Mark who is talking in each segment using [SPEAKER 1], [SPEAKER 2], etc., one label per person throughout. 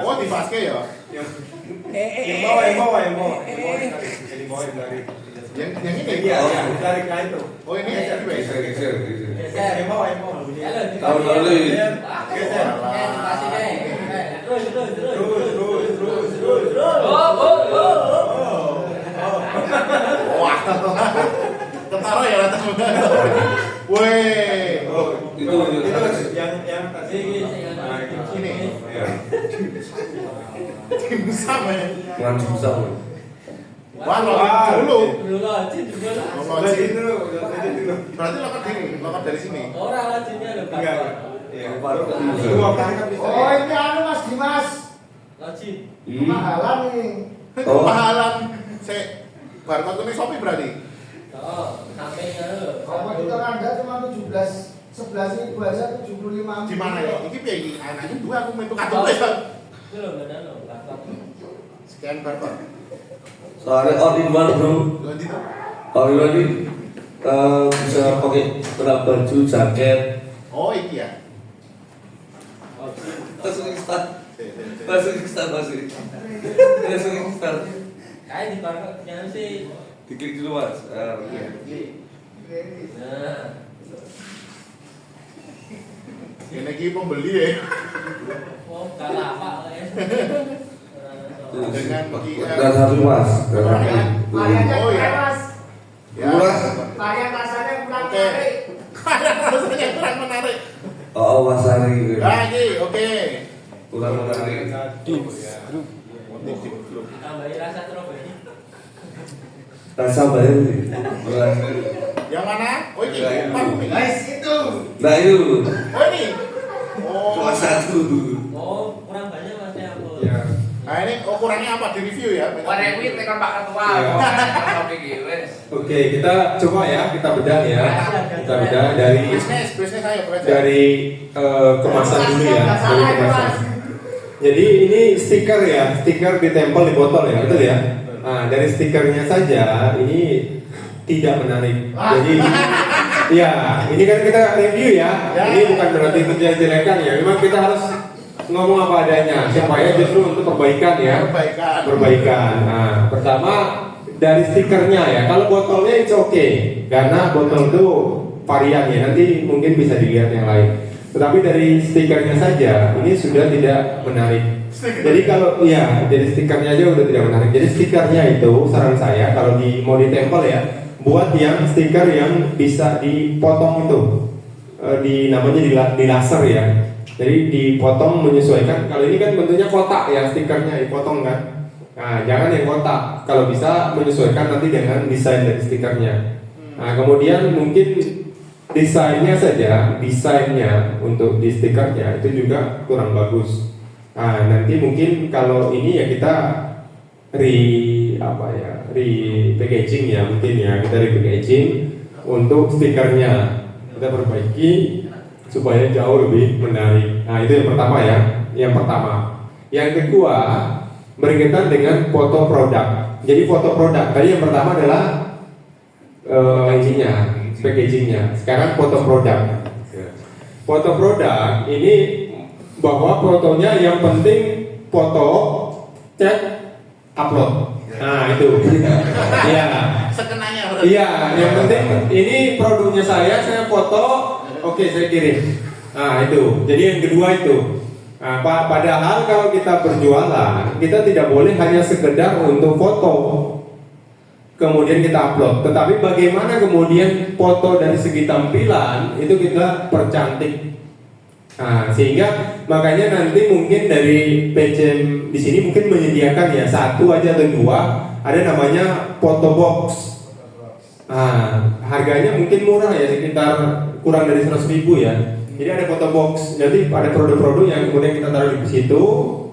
[SPEAKER 1] Oh, di basket ya?
[SPEAKER 2] Yang bawah.
[SPEAKER 1] Yang ini?
[SPEAKER 2] Iya, tarik ke itu.
[SPEAKER 1] Oh, ini
[SPEAKER 3] Geser.
[SPEAKER 2] Yang bawah.
[SPEAKER 3] Tahun lalu.
[SPEAKER 2] Geser.
[SPEAKER 3] Terus.
[SPEAKER 1] Wah, ketaruh ya rata. Weh,
[SPEAKER 3] Itu
[SPEAKER 2] yang tadi
[SPEAKER 1] ini
[SPEAKER 2] ya.
[SPEAKER 1] tim sama ya.
[SPEAKER 3] ngaji sama.
[SPEAKER 1] Wah, lokal dulu.
[SPEAKER 2] Lagi dulu.
[SPEAKER 1] Berarti lokal dari sini.
[SPEAKER 2] Enggak. Iya.
[SPEAKER 3] Itu
[SPEAKER 2] Dua tangkap bisa.
[SPEAKER 4] Oh ini anu Mas Dimas, kemahalan nih.
[SPEAKER 3] Oh.
[SPEAKER 1] Mahalan. Saya barcode ini Shopee berarti.
[SPEAKER 4] Kalau kita Anda cuma 11 ini bahasa 75.
[SPEAKER 1] Di mana ya? Ini piye iki? Anaknya dua aku metu kadung wis, Bang. Scan barcode.
[SPEAKER 3] Soalnya all in one bro.
[SPEAKER 1] Lanjut.
[SPEAKER 3] All in one ini bisa pakai celana baju, jaket.
[SPEAKER 1] Oh, iki ya.
[SPEAKER 3] Langsung instan. Langsung instan. Diklik dulu mas.
[SPEAKER 1] Ini iki pembeli ya. Dengan
[SPEAKER 3] dan satu mas.
[SPEAKER 4] Variannya
[SPEAKER 1] Oh, ya.
[SPEAKER 4] kurang Mas,
[SPEAKER 1] Ya.
[SPEAKER 3] Murah.
[SPEAKER 4] varian rasanya kurang
[SPEAKER 1] Oke.
[SPEAKER 4] menarik.
[SPEAKER 1] Rasanya kurang menarik.
[SPEAKER 3] Oh mas Ari.
[SPEAKER 1] Nah, iki oke.
[SPEAKER 3] Kurang menarik. Rasa bayar nih.
[SPEAKER 1] Yang mana? Oh, ini parfum ini.
[SPEAKER 4] Guys itu.
[SPEAKER 3] Nah itu.
[SPEAKER 1] Oh, ini. Oh.
[SPEAKER 3] Cuma satu.
[SPEAKER 2] Ya.
[SPEAKER 1] Nah, ini kurangnya apa di review ya?
[SPEAKER 5] Oke, kita coba ya, kita bedah ya. Kita bedah
[SPEAKER 1] Bisnis ayo belajar.
[SPEAKER 5] dari kemasan dulu ya, dari kemasan. Jadi ini stiker ya, stiker ditempel di botol ya, betul ya? Nah, dari stikernya saja ini tidak menarik. Jadi ya, ini kan kita review ya. Ini bukan berarti menjelek-jelekan ya. Memang kita harus ngomong apa adanya supaya justru untuk perbaikan ya. Perbaikan. Nah, pertama dari stikernya ya. Kalau botolnya itu oke, karena botol itu varian ya. Nanti mungkin bisa dilihat yang lain. Tetapi dari stikernya saja ini sudah tidak menarik. Jadi kalau iya, jadi stikernya aja udah tidak menarik. Jadi stikernya itu saran saya kalau mau ditempel ya, buat yang stiker yang bisa dipotong itu, namanya di laser ya. Jadi dipotong menyesuaikan. Kalau ini kan bentuknya kotak ya, stikernya dipotong kan. Nah, jangan yang kotak. Kalau bisa menyesuaikan nanti dengan desain dari stikernya. Nah, kemudian mungkin desainnya untuk di stikernya itu juga kurang bagus. Nah, nanti mungkin kalau ini ya kita packaging ya, mungkin ya kita packaging untuk stikernya kita perbaiki supaya jauh lebih menarik. Nah, itu yang pertama ya. Yang kedua berkaitan dengan foto produk. Jadi foto produk tadi yang pertama adalah packagingnya. Sekarang foto produk. Foto produk ini bahwa fotonya yang penting foto, cek, upload. Nah itu, iya.
[SPEAKER 1] Sekenanya.
[SPEAKER 5] Iya, yang penting ini produknya saya foto, oke saya kirim. Nah itu, jadi yang kedua itu. Nah, padahal kalau kita berjualan, kita tidak boleh hanya sekedar untuk foto, kemudian kita upload. Tetapi bagaimana kemudian foto dari segi tampilan itu kita percantik. Nah, sehingga makanya nanti mungkin dari PCM di sini mungkin menyediakan ya satu aja atau dua, ada namanya photo box. Nah, harganya mungkin murah ya, sekitar kurang dari 100.000 ya. Jadi ada photo box, jadi ada produk-produk yang kemudian kita taruh di situ,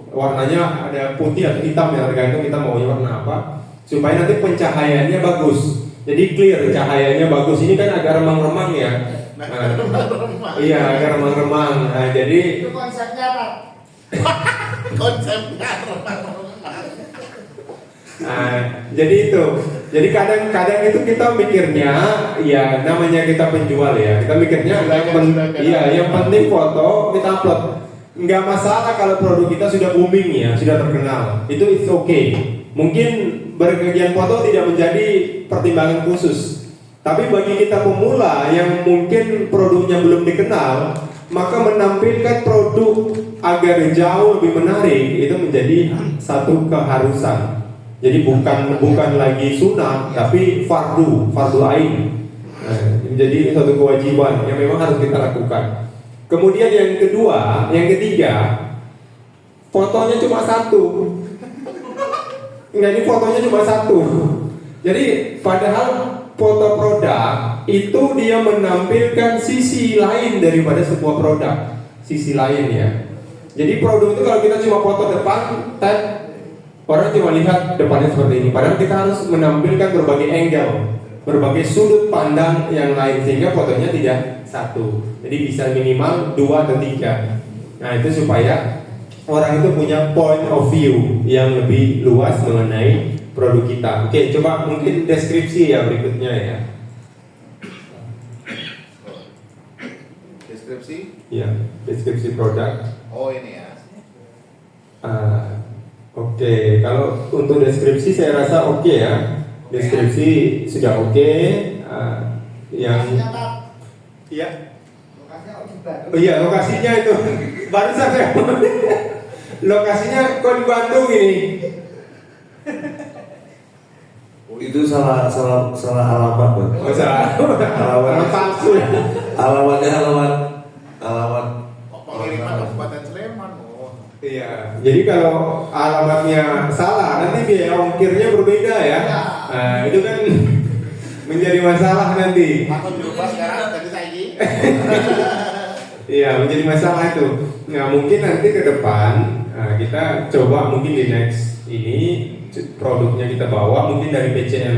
[SPEAKER 5] warnanya ada putih atau hitam ya, tergantung kita maunya warna apa, supaya nanti pencahayaannya bagus. Jadi clear, cahayanya bagus. Ini kan agak remang-remang ya. Nah, iya, agak remang-remang. Nah, jadi
[SPEAKER 4] Itu konsepnya apa?
[SPEAKER 1] Konsepnya.
[SPEAKER 5] Nah, jadi itu. Jadi kadang-kadang itu kita mikirnya, ya namanya kita penjual ya. Kita mikirnya yang penting foto kita upload. nggak masalah kalau produk kita sudah booming ya, sudah terkenal. Itu it's okay. Mungkin berkegiatan foto tidak menjadi pertimbangan khusus. Tapi bagi kita pemula yang mungkin produknya belum dikenal, maka menampilkan produk agar jauh lebih menarik itu menjadi satu keharusan. Jadi bukan lagi sunnah, tapi fardu ain. Menjadi satu kewajiban yang memang harus kita lakukan. Kemudian yang ketiga, fotonya cuma satu. Enggak, ini fotonya cuma satu. Jadi padahal foto produk itu dia menampilkan sisi lain daripada sebuah produk, sisi lain ya. Jadi produk itu kalau kita cuma foto depan, orang cuma lihat depannya seperti ini. Padahal kita harus menampilkan berbagai angle, berbagai sudut pandang yang lain sehingga fotonya tidak satu. Jadi bisa minimal 2 atau 3. Nah itu supaya orang itu punya point of view yang lebih luas mengenai produk kita. Oke, coba mungkin deskripsi ya berikutnya ya.
[SPEAKER 1] Deskripsi?
[SPEAKER 5] Ya, deskripsi produk.
[SPEAKER 1] Oh ini ya.
[SPEAKER 5] Oke, kalau untuk deskripsi saya rasa oke ya. Deskripsi sudah oke. Yang iya. Oh iya, lokasinya itu baru saya lokasinya kok di Bandung ini.
[SPEAKER 3] Itu salah alamat, Bang.
[SPEAKER 5] Oh, salah. Alamat palsu.
[SPEAKER 3] Alamatnya alamat
[SPEAKER 1] Pengiriman Kabupaten Sleman. Oh.
[SPEAKER 5] Iya. Jadi kalau alamatnya salah, nanti biaya ongkirnya berbeda ya. Nah, itu kan menjadi masalah nanti.
[SPEAKER 1] Takut berubah sekarang tadi saya ini.
[SPEAKER 5] Iya, menjadi masalah itu. Nah, mungkin nanti ke depan kita coba mungkin di next ini produknya kita bawa mungkin dari PCM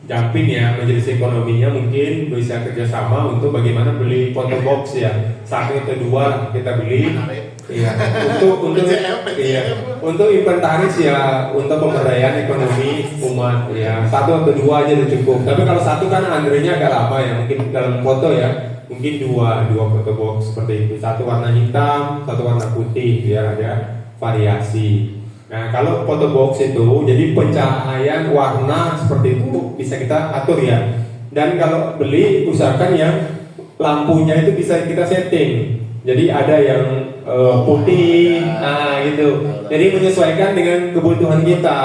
[SPEAKER 5] Jumping ya, majelis ekonominya mungkin bisa kerjasama untuk bagaimana beli foto box ya, 1 atau 2 kita beli. Iya, untuk inventaris ya, untuk pemberdayaan ekonomi umat ya, 1 atau 2 aja udah cukup. Tapi kalau 1 kan antrenya agak lama ya, mungkin dalam foto ya, mungkin 2 foto box seperti itu, 1 warna hitam, 1 warna putih biar ada variasi. Nah kalau foto box itu jadi pencahayaan warna seperti itu bisa kita atur ya. Dan kalau beli usahakan yang lampunya itu bisa kita setting. Jadi ada yang putih, nah gitu. Jadi menyesuaikan dengan kebutuhan kita.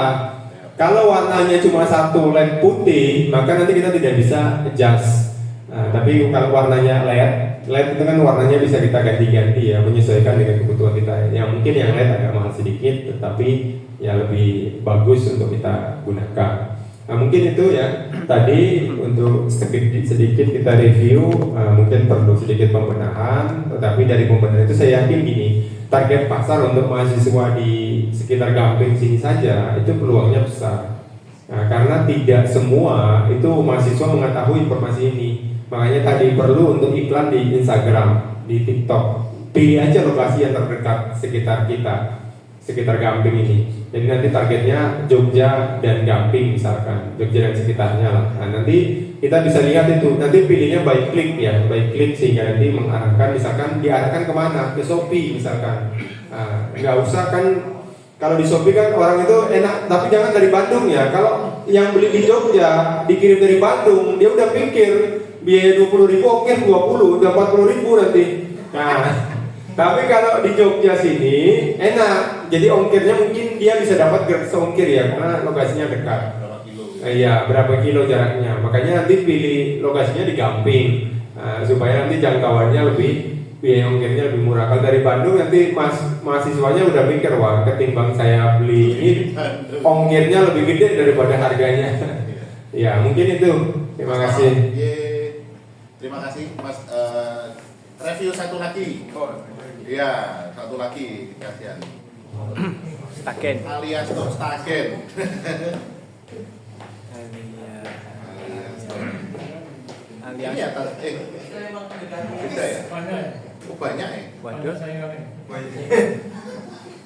[SPEAKER 5] Kalau warnanya cuma 1 LED putih, maka nanti kita tidak bisa adjust. Nah, tapi kalau warnanya LED itu kan warnanya bisa kita ganti-ganti ya, menyesuaikan dengan kebutuhan kita. Yang mungkin yang LED agak mahal sedikit, tetapi ya lebih bagus untuk kita gunakan. Nah mungkin itu ya tadi untuk sedikit kita review, mungkin perlu sedikit pembenahan. Tetapi dari pembenahan itu saya yakin gini, target pasar untuk mahasiswa di sekitar Gamping sini saja itu peluangnya besar. Nah, karena tidak semua itu mahasiswa mengetahui informasi ini. Makanya tadi perlu untuk iklan di Instagram, di TikTok. Pilih aja lokasi yang terdekat sekitar kita, sekitar Gamping ini. Jadi nanti targetnya Jogja dan Gamping misalkan, Jogja dan sekitarnya lah. Nah, nanti kita bisa lihat itu. Nanti pilihnya by click ya, by click sehingga nanti mengarahkan, misalkan diarahkan kemana? Ke Shopee misalkan. Nah, nggak usah kan. Kalau di Shopee kan orang itu enak, tapi jangan dari Bandung ya. Kalau yang beli di Jogja dikirim dari Bandung, dia udah pikir biaya 20.000 ongkir 20, udah 40.000 nanti. Nah, tapi kalau di Jogja sini enak, jadi ongkirnya mungkin dia bisa dapat gratis ongkir ya, karena lokasinya dekat. Iya, berapa kilo jaraknya. Makanya nanti pilih lokasinya di Gamping, supaya nanti jangkauannya lebih, biaya ongkirnya lebih murah. Kalau dari Bandung nanti mahasiswanya udah mikir, wah ketimbang saya beli ini ongkirnya lebih gede daripada harganya. Ya mungkin itu. Terima kasih.
[SPEAKER 1] Terima kasih Mas. Review satu lagi. Iya, satu lagi kasihan.
[SPEAKER 2] Staken.
[SPEAKER 1] Alias Tok Staken.
[SPEAKER 2] Alias.
[SPEAKER 1] Ini ya, beda ya? Oh, banyak ya?
[SPEAKER 2] Waduh.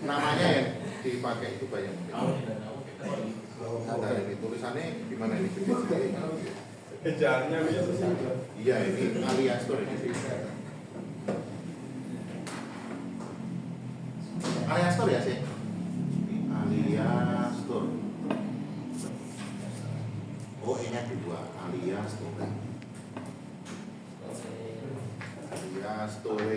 [SPEAKER 1] Namanya yang dipakai itu banyak. Ada ini tulisannya gimana ini?
[SPEAKER 5] Ejaannya
[SPEAKER 1] Iya ini alias tuh ini. Store ya sih? Alia Store. Oh ini ada dua, Alia Store. Alia Store.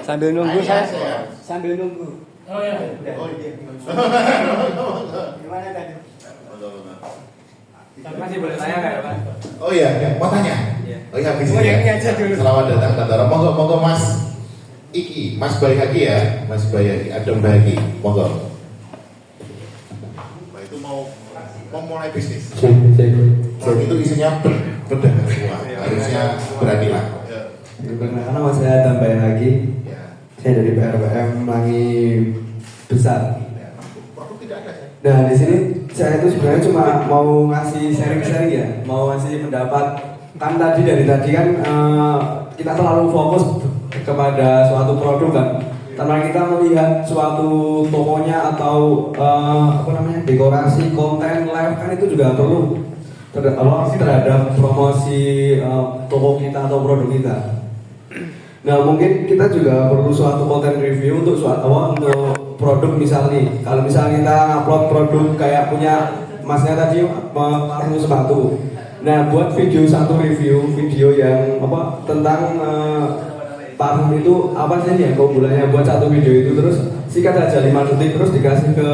[SPEAKER 2] Sambil nunggu
[SPEAKER 1] Alia,
[SPEAKER 2] saya. Sambil nunggu.
[SPEAKER 6] Oh ya.
[SPEAKER 1] Oh iya.
[SPEAKER 2] Gimana tadi?
[SPEAKER 1] Betul.
[SPEAKER 2] Masih boleh tanya nggak Pak?
[SPEAKER 1] Oh iya, mau tanya?
[SPEAKER 2] Iya.
[SPEAKER 1] Oh iya, habis
[SPEAKER 2] Oh,
[SPEAKER 1] ini
[SPEAKER 2] yang ini
[SPEAKER 1] ya.
[SPEAKER 2] aja dulu.
[SPEAKER 1] Selamat datang Tantara. Monggo Mas Iki, Mas Bayhaki ya, Mas Bayhaki, Adam Bayhaki, monggo. Nah, itu mau mulai bisnis. Kalau itu isinya berdagang semua, harusnya beranilah.
[SPEAKER 7] Karena Mas saya tambah lagi,
[SPEAKER 1] Ya.
[SPEAKER 7] saya dari PRPM Pelangi Besar.
[SPEAKER 1] Produk tidak ada ya?
[SPEAKER 7] Nah di sini saya itu sebenarnya cuma mau ngasih sharing-sharing ya, mau ngasih pendapat. Kan dari tadi kan kita terlalu fokus kepada suatu produk kan, tanpa kita melihat suatu tokonya atau dekorasi, konten, live kan itu juga perlu terhadap promosi toko kita atau produk kita. Nah mungkin kita juga perlu suatu konten review untuk untuk produk misalnya. Kalau misalnya kita upload produk kayak punya masnya tadi parfum sepatu. Nah buat satu review video yang tentang parfum itu apa sih ya keunggulannya, buat satu video itu terus sikat aja 5 detik terus dikasih ke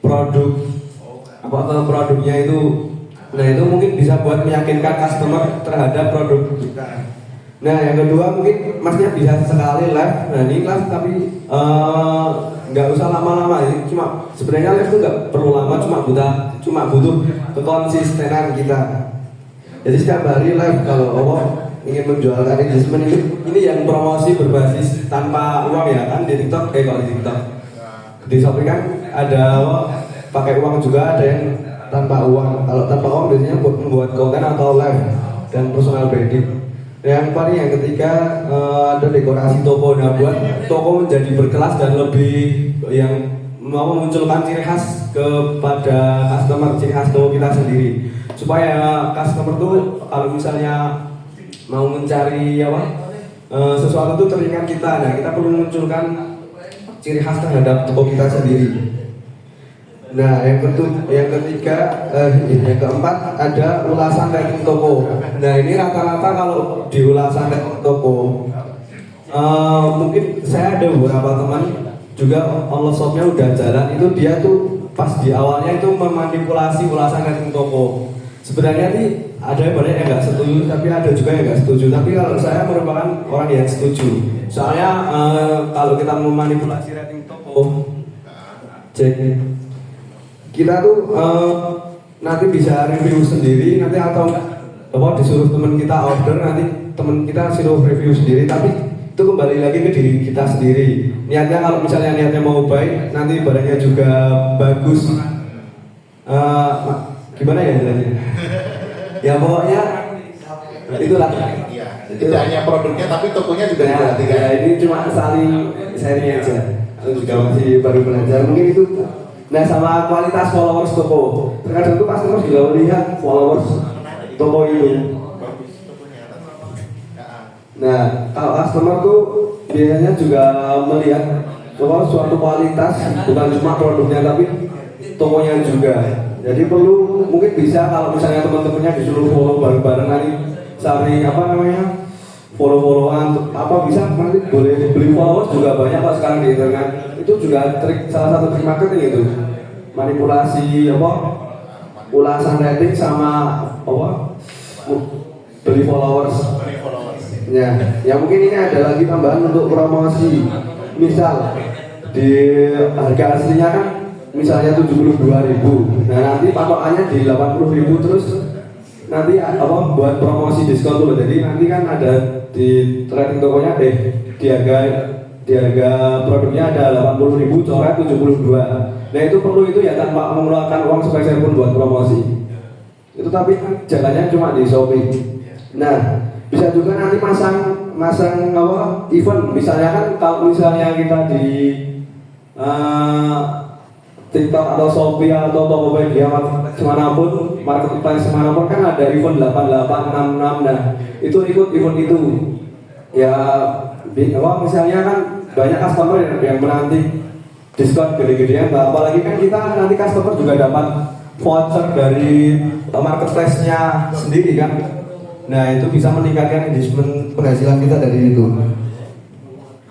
[SPEAKER 7] produk produknya itu. Nah itu mungkin bisa buat meyakinkan customer terhadap produk kita. Nah yang kedua mungkin masnya bisa sekali live. Nah ini live tapi nggak usah lama-lama. Cuma sebenarnya live itu nggak perlu lama, cuma butuh kekonsistenan kita. Jadi setiap hari live kalau ingin menjualkan engagement ini yang promosi berbasis tanpa uang ya kan di TikTok kalau di TikTok. Di Shopee kan ada pakai uang juga, ada yang tanpa uang. Kalau tanpa uang biasanya membuat konten atau live dan personal branding. Yang ketiga ada dekorasi toko. Nah buat toko menjadi berkelas dan lebih yang mau memunculkan ciri khas kepada customer, ciri khas toko kita sendiri, supaya customer tuh kalau misalnya mau mencari sesuatu tuh teringat kita. Nah kita perlu memunculkan ciri khas terhadap toko kita sendiri. Nah, yang keempat ada ulasan rating toko. Nah, ini rata-rata kalau di ulasan rating toko, mungkin saya ada beberapa teman juga online shopnya udah jalan, itu dia tuh pas di awalnya itu memanipulasi ulasan rating toko. Sebenarnya nih ada banyak yang nggak setuju, tapi ada juga yang nggak setuju. Tapi kalau saya merupakan orang yang setuju. Soalnya kalau kita memanipulasi rating toko, kita tuh nanti bisa review sendiri nanti atau disuruh teman kita order, nanti teman kita suruh review sendiri, tapi itu kembali lagi ke diri kita sendiri. Niatnya kalau misalnya niatnya mau baik, nanti barangnya juga bagus. Gimana ya jelasin? Ya pokoknya itulah.
[SPEAKER 1] Iya. Tidak hanya produknya tapi tokonya juga diperhatikan.
[SPEAKER 7] Ya, ini cuma saling sharing aja. Aku juga masih baru belajar, mungkin itu. Nah sama kualitas followers toko. Terkadang tuh customer juga melihat followers toko itu. Nah kalau customer tuh biasanya juga melihat suatu kualitas, bukan cuma produknya tapi tokonya juga. Jadi perlu mungkin bisa kalau misalnya teman-temannya disuruh follow bareng-bareng nanti saling follow-followan bisa nanti boleh beli followers juga banyak kok sekarang di internet. Itu juga salah satu trik marketing itu, manipulasi ulasan rating sama beli followers. Ya mungkin ini ada lagi tambahan untuk promosi. Misal di harga aslinya kan misalnya 72.000, nah nanti patokannya di 80.000 terus nanti buat promosi diskon tuh. Jadi nanti kan ada di rating tokonya di harga produknya ada 80.000 coret 72. Nah itu perlu itu ya tanpa mengeluarkan uang sepeser pun buat promosi. Itu tapi kan jalannya cuma di Shopee. Nah bisa juga nanti masang event. Misalnya kan kalau misalnya kita di TikTok atau Shopee atau Tokopedia manapun, marketplace manapun kan ada event 8866. Nah itu ikut event itu ya. Misalnya kan banyak customer yang menanti diskon gede-gedean, apalagi kan kita nanti customer juga dapat voucher dari marketplace-nya sendiri kan. Nah itu bisa meningkatkan engagement penghasilan kita dari itu.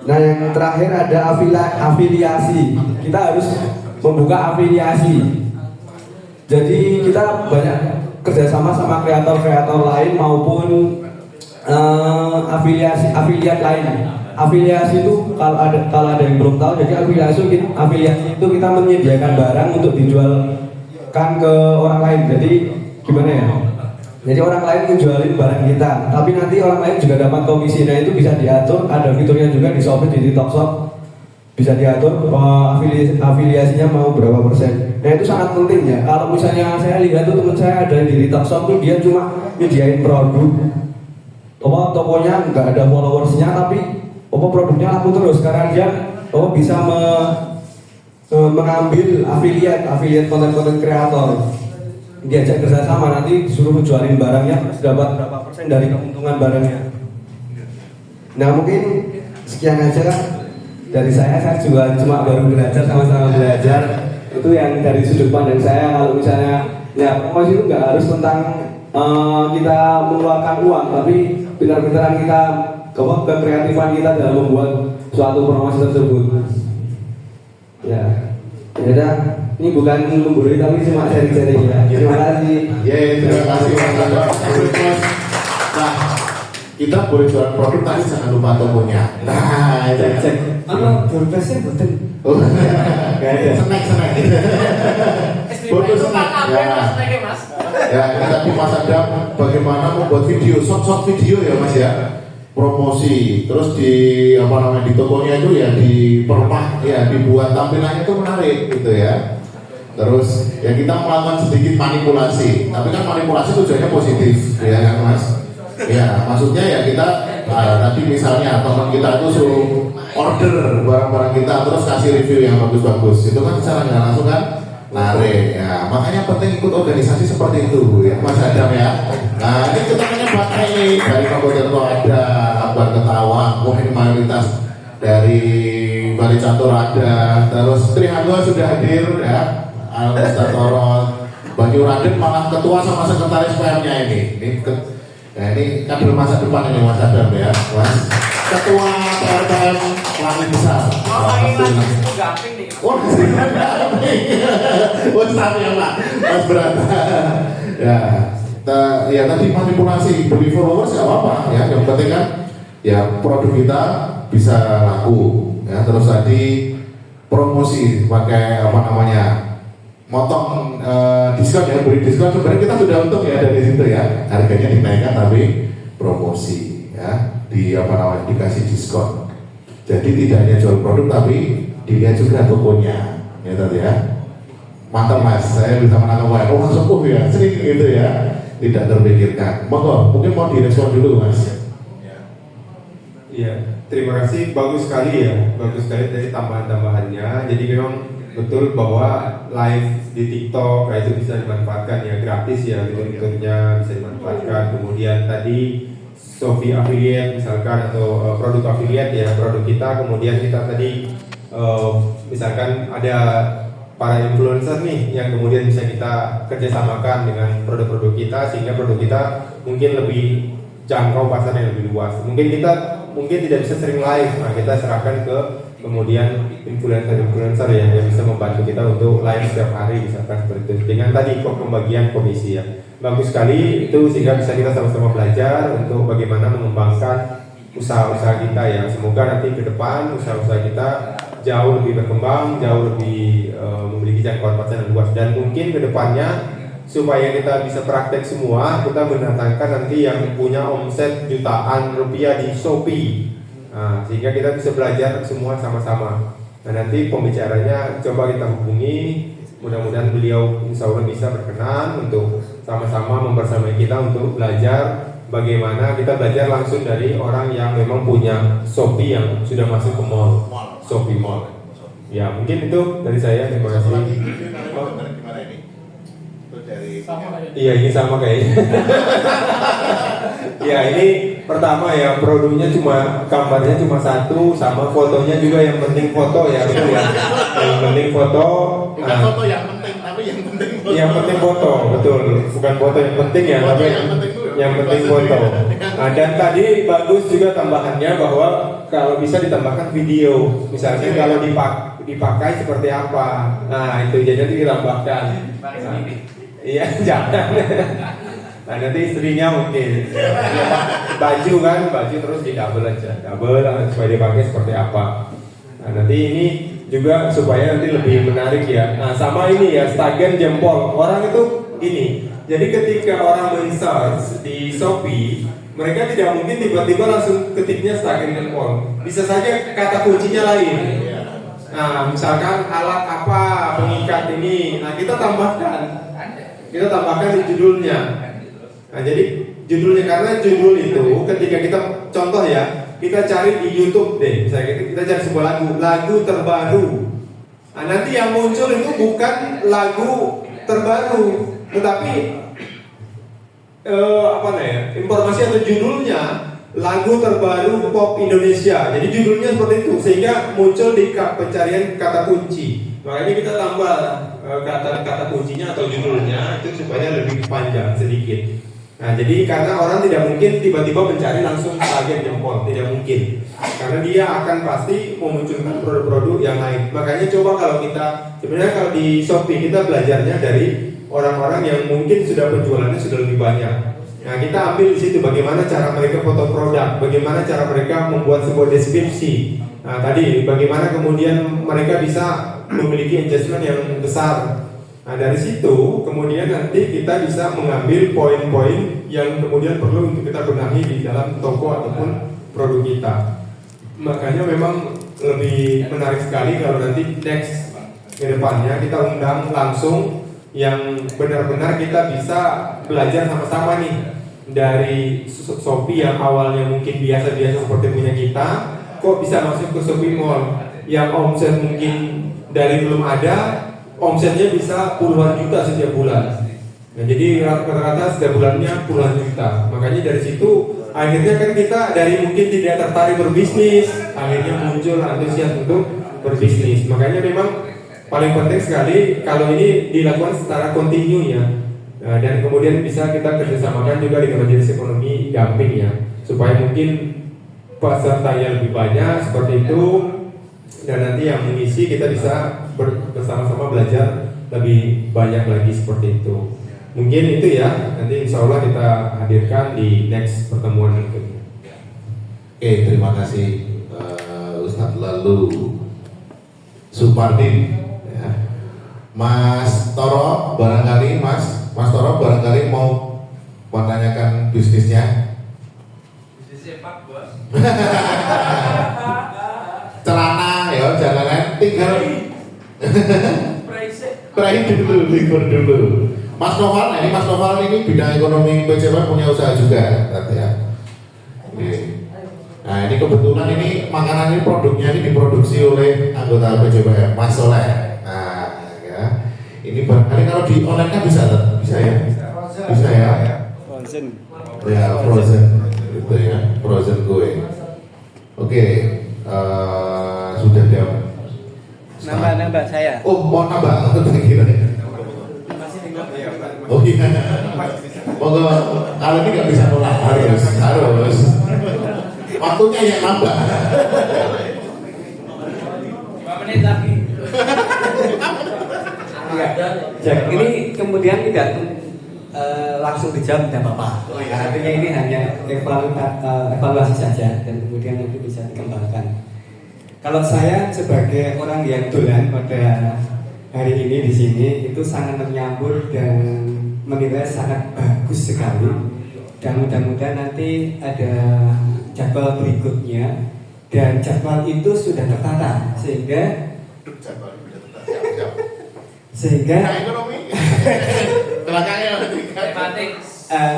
[SPEAKER 7] Nah yang terakhir ada afiliasi. Kita harus membuka afiliasi. Jadi kita banyak kerjasama sama kreator-kreator lain maupun afiliat lain. Afiliasi itu kalau ada yang belum tahu, jadi afiliasi itu kita menyediakan barang untuk dijualkan ke orang lain. Jadi gimana ya? Jadi orang lain ngejualin barang kita, tapi nanti orang lain juga dapat komisi. Nah itu bisa diatur, ada fiturnya juga di Shopee, di TikTok Shop bisa diatur afiliasinya mau berapa persen. Nah itu sangat penting ya. Kalau misalnya saya lihat tuh teman saya ada di TikTok Shop tuh dia cuma nyediain produk, tokonya nggak ada followersnya, tapi produknya laku terus karena dia bisa mengambil afiliat konten-konten kreator, diajak kerjasama, nanti disuruh jualin barangnya dapat berapa persen dari keuntungan barangnya. Nah mungkin sekian aja dari saya juga cuma baru belajar, sama-sama belajar. Itu yang dari sudut pandang saya. Kalau misalnya ya promosi itu nggak harus tentang kita mengeluarkan uang, tapi pintar-pintaran kita, kekreatifan kita dalam membuat suatu promosi tersebut. Ya, udah. Ini bukan menggurui tapi cuma sharing-sharing ya. Terima kasih.
[SPEAKER 1] Terima kasih Mas. Nah, kita boleh jualan produk tapi jangan lupa tokonya. Nah,
[SPEAKER 7] Cek. Dompetnya betul.
[SPEAKER 1] Oh, nggak ada. Snack. Bonus snack. Ya, kita tadi Mas Adam bagaimana membuat video, short video ya Mas ya. Promosi, terus di di tokonya itu ya diperpak ya, dibuat tampilannya itu menarik gitu ya. Terus ya kita melakukan sedikit manipulasi, tapi kan manipulasi tujuannya positif ya kan Mas. Ya maksudnya ya kita tadi misalnya teman kita itu suruh order barang-barang kita terus kasih review yang bagus-bagus, itu kan secara nggak langsung kan narik ya. Makanya penting ikut organisasi seperti itu ya Mas Adam ya. Nah ini kita pakai ini dari Kabupaten ada Akbar Ketawa, ini mayoritas dari Bali Catur ada, terus Trihanwa sudah hadir ya, Al-Mustatorot, Banyu Raden malah ketua sama sekretaris PM-nya ini kader masa depan ini Mas Adam ya, Mas ketua PRPM Langit Besar.
[SPEAKER 2] Itu gamping nih.
[SPEAKER 1] Wah, tapi ya Pak, Mas Berat. Ya tadi manipulasi, beli followers ya apa ya, yang penting kan ya produk kita bisa laku ya. Terus tadi promosi pakai motong diskon ya, beri diskon, sebenarnya kita sudah untung ya dari situ ya, harganya dinaikkan tapi promosi ya, dikasih diskon. Jadi tidak hanya jual produk tapi dilihat juga tokonya ya tadi ya. Mantap Mas, saya bisa menangkap sepuh ya, sering gitu ya, tidak terpikirkan. Mungkin mau direspon dulu Mas.
[SPEAKER 5] Iya, terima kasih, bagus sekali dari tambahan-tambahannya. Jadi memang betul bahwa live di TikTok itu bisa dimanfaatkan ya, gratis ya, fiturnya bisa dimanfaatkan. Kemudian tadi Shopee affiliate misalkan, atau produk affiliate ya, produk kita. Kemudian kita tadi misalkan ada para influencer nih yang kemudian bisa kita kerjasamakan dengan produk-produk kita, sehingga produk kita mungkin lebih jangkau pasar yang lebih luas. Mungkin tidak bisa sering live, nah kita serahkan ke kemudian influencer yang bisa membantu kita untuk live setiap hari misalkan seperti itu, dengan tadi pembagian komisi ya. Bagus sekali itu, sehingga bisa kita sama-sama belajar untuk bagaimana mengembangkan usaha-usaha kita ya. Semoga nanti ke depan usaha-usaha kita jauh lebih berkembang, jauh lebih memiliki jangkauan pasar yang luas, dan mungkin ke depannya supaya kita bisa praktek semua, kita mendatangkan nanti yang punya omset jutaan rupiah di Shopee. Nah, sehingga kita bisa belajar semua sama-sama. Nah, nanti pembicaranya coba kita hubungi, mudah-mudahan beliau insya Allah bisa berkenan untuk sama-sama membersamai kita untuk belajar bagaimana kita belajar langsung dari orang yang memang punya Shopee yang sudah masuk ke mall, Shopee Mall. Ya, mungkin itu dari saya. Terima kasih.
[SPEAKER 1] Gimana ini? Itu dari
[SPEAKER 5] Iya, ini sama kayaknya. Ya, ini pertama ya, produknya gambarnya cuma satu, sama fotonya juga yang penting foto ya, betul ya. Yang penting foto.
[SPEAKER 1] Bukan foto yang penting, tapi yang penting foto.
[SPEAKER 5] Yang penting foto, betul. Bukan foto yang penting ya,
[SPEAKER 1] Foto
[SPEAKER 5] tapi
[SPEAKER 1] yang penting
[SPEAKER 5] foto. Nah, dan tadi bagus juga tambahannya bahwa kalau bisa ditambahkan video, misalnya kalau dipakai seperti apa. Nah, itu jadi ditambahkan. Nah, iya, jangan. Nah, nanti istrinya mungkin baju terus di double supaya dipakai seperti apa. Nah, nanti ini juga supaya nanti lebih menarik ya. Nah, sama ini ya, stagen jempol. Orang itu gini. Jadi ketika orang men-search di Shopee, mereka tidak mungkin tiba-tiba langsung ketiknya stagen jempol. Bisa saja kata kuncinya lain. Nah, misalkan alat apa pengikat ini. Nah, kita tambahkan di judulnya. Nah, jadi judulnya, karena judul itu ketika kita contoh ya, kita cari di YouTube deh, misalnya kita cari sebuah lagu terbaru. Nah, nanti yang muncul itu bukan lagu terbaru, tetapi informasi atau judulnya lagu terbaru pop Indonesia. Jadi judulnya seperti itu, sehingga muncul di pencarian kata kunci. Makanya kita tambah kata kuncinya atau judulnya itu supaya lebih panjang sedikit. Nah, jadi karena orang tidak mungkin tiba-tiba mencari langsung stagen jempol, tidak mungkin. Karena dia akan pasti memunculkan produk-produk yang lain. Makanya coba sebenarnya kalau di Shopee kita belajarnya dari orang-orang yang mungkin sudah penjualannya sudah lebih banyak. Nah, kita ambil di situ bagaimana cara mereka foto produk, bagaimana cara mereka membuat sebuah deskripsi. Nah, tadi bagaimana kemudian mereka bisa memiliki engagement yang besar. Nah, dari situ kemudian nanti kita bisa mengambil poin-poin yang kemudian perlu untuk kita benahi di dalam toko ataupun produk kita. Makanya memang lebih menarik sekali kalau nanti next ke depannya kita undang langsung yang benar-benar kita bisa belajar sama-sama nih dari Shopee yang awalnya mungkin biasa-biasa seperti punya kita, kok bisa masuk ke Shopee Mall yang omset mungkin dari belum ada, omsetnya bisa puluhan juta setiap bulan. Nah, jadi rata-rata setiap bulannya puluhan juta. Makanya dari situ akhirnya kan kita dari mungkin tidak tertarik berbisnis, akhirnya muncul antusias untuk berbisnis. Makanya memang paling penting sekali kalau ini dilakukan secara kontinu ya. Nah, dan kemudian bisa kita kerjasamakan juga dengan Majelis Ekonomi Gamping ya, supaya mungkin pesertanya lebih banyak seperti itu. Dan nanti yang mengisi kita bisa bersama-sama belajar lebih banyak lagi seperti itu. Mungkin itu ya, nanti insya Allah kita hadirkan di next pertemuan berikutnya.
[SPEAKER 1] Oke, terima kasih Ustadz. Lalu Supardin ya. Mas Toro barangkali mau menanyakan bisnisnya.
[SPEAKER 2] Bisnis sepak, Bos.
[SPEAKER 1] Celana ya, jangan tinggal
[SPEAKER 2] Price
[SPEAKER 1] dulu, libur dulu. Mas Noval ini bidang ekonomi PCP punya usaha juga, ya. Nah, ini kebetulan ini makanan ini produknya ini diproduksi oleh anggota PCP, Mas Soleh. Nah, ya. Ini barangkali kalau di online kan bisa ya? Bisa ya?
[SPEAKER 7] Frozen.
[SPEAKER 1] Ya, frozen gitu ya, frozen kue. Oke. Sudah jam
[SPEAKER 7] Nambah saya.
[SPEAKER 1] oh mau nambah kira oh iya monggo kalau ini nggak bisa nolak harus waktunya yang nambah
[SPEAKER 2] 5 menit lagi.
[SPEAKER 7] Ini kemudian tidak langsung dijawab tidak apa-apa. Artinya ini hanya evaluasi saja dan kemudian nanti bisa dikembangkan. Kalau saya sebagai orang yang dolan pada hari ini di sini itu sangat menyambut dan menilai sangat bagus sekali. Dan mudah-mudahan nanti ada jadwal berikutnya dan jadwal itu sudah tertata sehingga
[SPEAKER 1] ekonomi belakangnya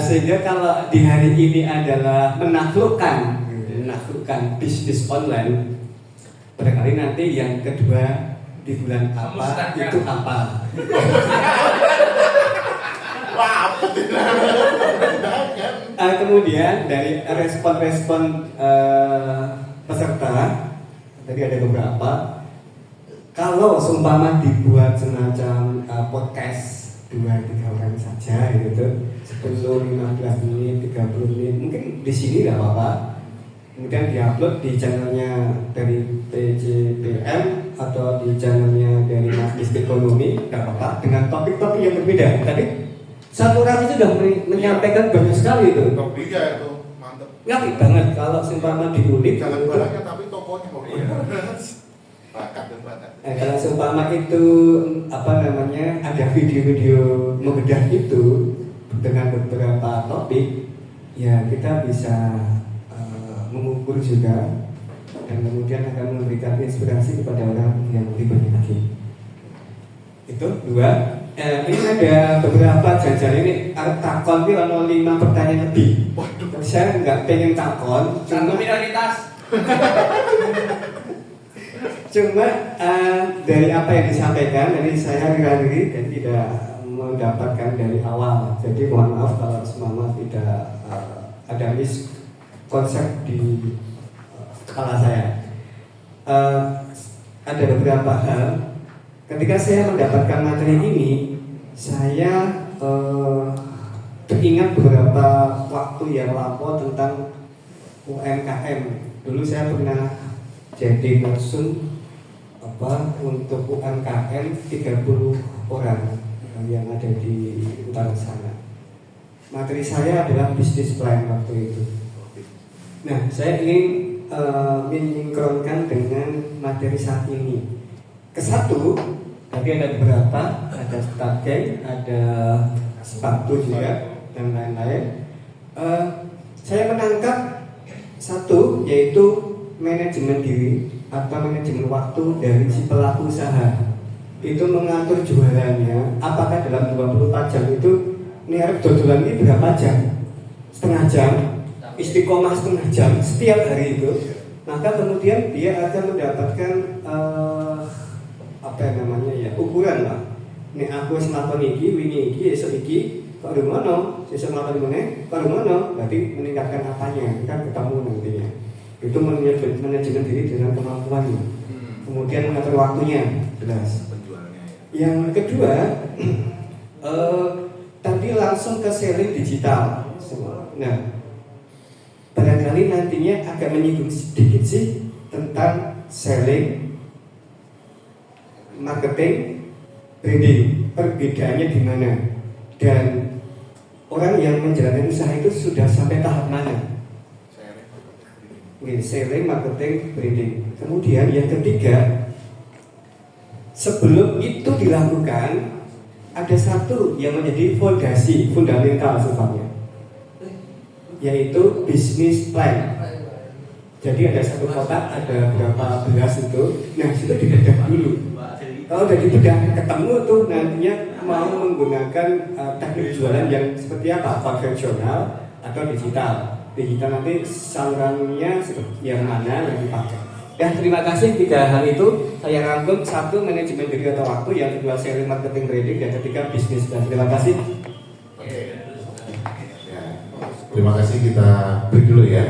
[SPEAKER 7] sehingga kalau di hari ini adalah menaklukkan bisnis online, barangkali nanti yang kedua di bulan apa itu apa. Kemudian dari respon-respon peserta tadi ada beberapa. Kalau seumpama dibuat semacam podcast 2-3 orang saja gitu, 10-15 menit, 30 menit, mungkin di sini nggak apa-apa. Kemudian diupload di channelnya dari PJPM atau di channelnya dari Mas Ekonomi, nggak apa-apa, dengan topik-topik yang berbeda. Tadi satu orang itu sudah menyampaikan banyak sekali itu.
[SPEAKER 1] Topiknya itu mantep.
[SPEAKER 7] Ngerti banget kalau seumpama diulik.
[SPEAKER 1] Jangan barangnya tapi tokonya mau. Bakat dan bakat.
[SPEAKER 7] Kalau seumpama itu ada video-video membedah itu dengan beberapa topik, ya kita bisa mengukur juga dan kemudian akan memberikan inspirasi kepada orang yang lebih banyak lagi. Itu 2. Ini ada beberapa jajan ini takon ini ada 5 pertanyaan lebih. Saya nggak pengen takon,
[SPEAKER 2] Satu minoritas.
[SPEAKER 7] Cuma dari apa yang disampaikan, dari saya hari-hari dan tidak mendapatkan dari awal. Jadi mohon maaf kalau semua tidak ada miskonsep di kepala saya. Ada beberapa hal. Ketika saya mendapatkan materi ini, saya teringat beberapa waktu yang lampau tentang UMKM. Dulu saya pernah jadi narsum untuk UMKM 30 orang yang ada di utara sana. Materi saya adalah bisnis plan waktu itu. Nah, saya ingin menyinkronkan dengan materi saat ini. Kesatu, tadi ada beberapa, ada staging, ada sepatu juga dan lain-lain. Saya menangkap satu, yaitu manajemen diri atau manajemen waktu dari si pelaku usaha. Itu mengatur jualannya, apakah dalam 24 jam itu ini harus dodolan ini berapa jam? Setengah jam, istiqomah setengah jam setiap hari itu. Maka kemudian dia akan mendapatkan ukuran lah. Nek aku wis mlakukan iki, wingi iki, esuk iki, kok rumono, sesuk mlakukan meneh, kok rumono, berarti meningkatkan apanya, kan ketemu nantinya. Itu manajemen diri dengan kemampuannya. Kemudian mengatur waktunya, jelas. Yang kedua, tadi langsung ke selling digital. Nah, barangkali nantinya agak menyinggung sedikit sih tentang selling, marketing, branding, perbedaannya di mana, dan orang yang menjalankan usaha itu sudah sampai tahap mana? Selling, marketing, branding. Kemudian yang ketiga, sebelum itu dilakukan, ada satu yang menjadi fondasi, fundamental sifatnya, yaitu bisnis plan. Jadi ada satu kotak, ada berapa belas itu. Nah, itu dibedah dulu. Kalau udah dibedah ketemu tuh nantinya mau menggunakan teknik jualan yang seperti apa, konvensional atau digital. Digital nanti salurannya yang mana yang dipakai. Ya, terima kasih. 3 hal itu saya rangkum. 1, manajemen diri atau waktu. Yang kedua, selling, marketing, branding. Yang ketiga, bisnis. Dan terima kasih.
[SPEAKER 1] Terima kasih, kita break dulu ya.